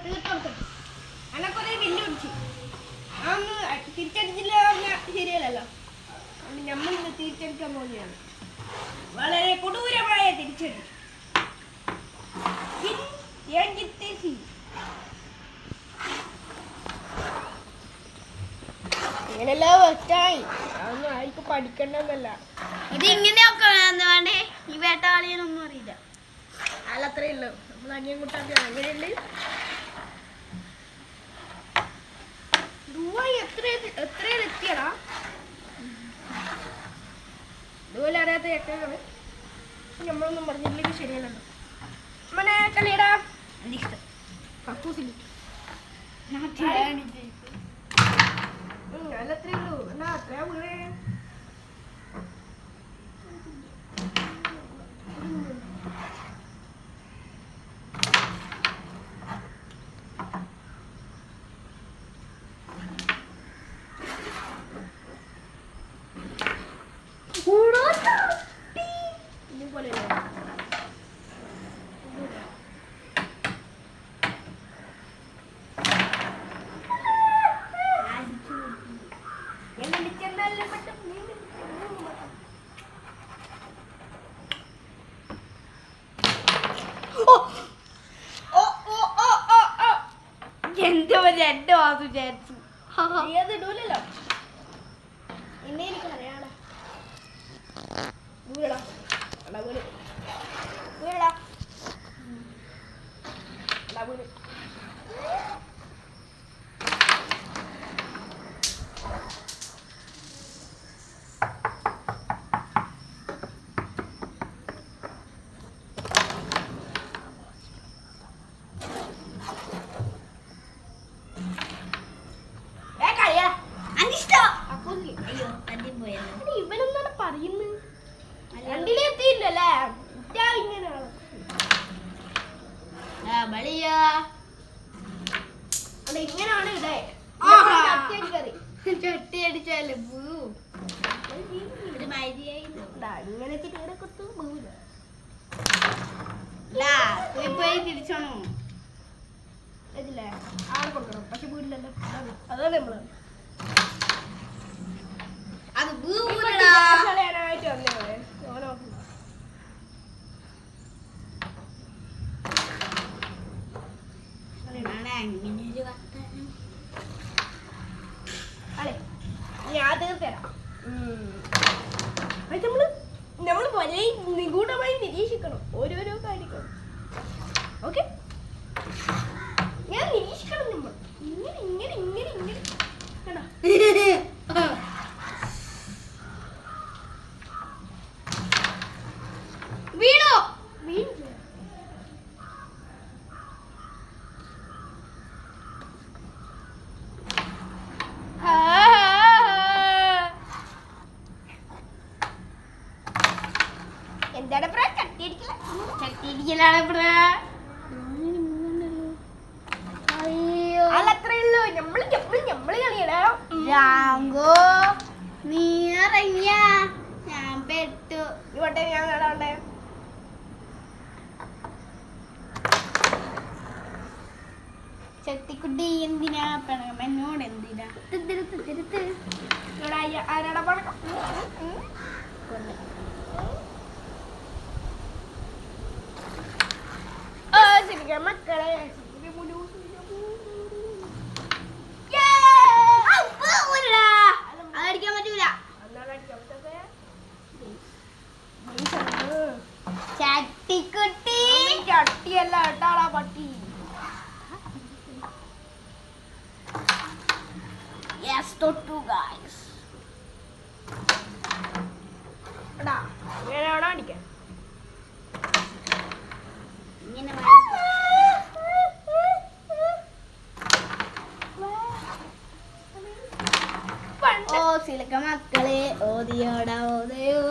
തീർത്തു അനക്കൊരു വെല്ലു പിടിച്ചു അന്ന് തിരിച്ചടിച്ചില്ല ശരിയല്ലല്ലോ നമ്മൾ തിരിച്ചടിക്കാൻ പോകുകയാണ് വളരെ കൊടൂരമായ തിരിച്ചടി ഇങ്ങനെല്ലാം വെച്ചായി അതൊന്നും ആർക്കും പഠിക്കണ്ടെന്നല്ല ഇത് ഇങ്ങനെയൊക്കെ വേണ്ടേ ഈ വേട്ടാളിയൊന്നും അറിയില്ല അല്ലത്രേ ഉള്ളൂ നമ്മൾ അനിയൻ കൂട്ടാൻ അങ്ങനെയുണ്ട് എത്ര എത്തിയടാ ഇതുപോലെ അറിയാത്ത ചെക്കകള് നമ്മളൊന്നും പറഞ്ഞില്ലെങ്കിൽ ശരിയല്ലല്ലോ മനെ കളിയടാ ഇഷ്ടം കക്കൂസില്ല അല്ലത്രേ ഉള്ളൂ എന്നാ അത്രയാ വീണേ രണ്ട് മാസം വിചാരിച്ചു ഇടൂലല്ലോ എന്നെ എനിക്ക് അറിയാടാ വീടാ വീട് വീടാ വീട് ഇവനെന്താണ് പറയുന്നത് രണ്ടിലെത്തിയില്ലല്ലേ ഇങ്ങനെയാണ് ഇങ്ങനാണ് ഇടേ ചട്ടി അടിച്ചാല് ഇങ്ങനെ തീരെ കൊടുത്തു പോവില്ല പോയി തിരിച്ചോണോ ഇതില്ലേ ആളെ കൊടുക്കണം പക്ഷെ വീടില്ലല്ലോ അതാണ് നമ്മള് അത് ായിട്ട് വന്നേ ഓനോ അങ്ങനെയൊരു വർത്താനം അതെ ഞാൻ തീർത്തരാം നമ്മള് വളരെ നിഗൂഢമായി നിരീക്ഷിക്കണം ഓരോരോ കാര്യങ്ങളും ഓക്കെ ഞാൻ നിരീക്ഷിക്കണം നമ്മൾ ഇങ്ങനെ ഇങ്ങനെ ഇങ്ങനെ ഇങ്ങനെ കേട്ടോ വീണോ വീണില്ല എന്താണ് ചട്ടിയിടിക്കലാണ് അല്ലത്രയുള്ളൂ നമ്മള് കളിയടാ രാങ്കോ നീ ഇറങ്ങിയ ഞാൻ പെട്ടു ഇവട്ടെ ഞാൻ കാണാണ്ടേ ചട്ടിക്കുട്ടി എന്തിനാ പണം എന്നോട് എന്തിനാ ആരാടാ പണക്കം ശരിക്കും മക്കളെ അതടിക്കാൻ പറ്റൂല ചട്ടിക്കുട്ടി ചട്ടിയല്ല കേട്ടാളാ പട്ടി യെസ് തൊട്ടു ഗൈസ് എടാ ഇങ്ങനെയാണോ അടിക്കാൻ ഇങ്ങനെ ഓ സിലക്ക മക്കളെ ഓതിയോടാ ഓതയോ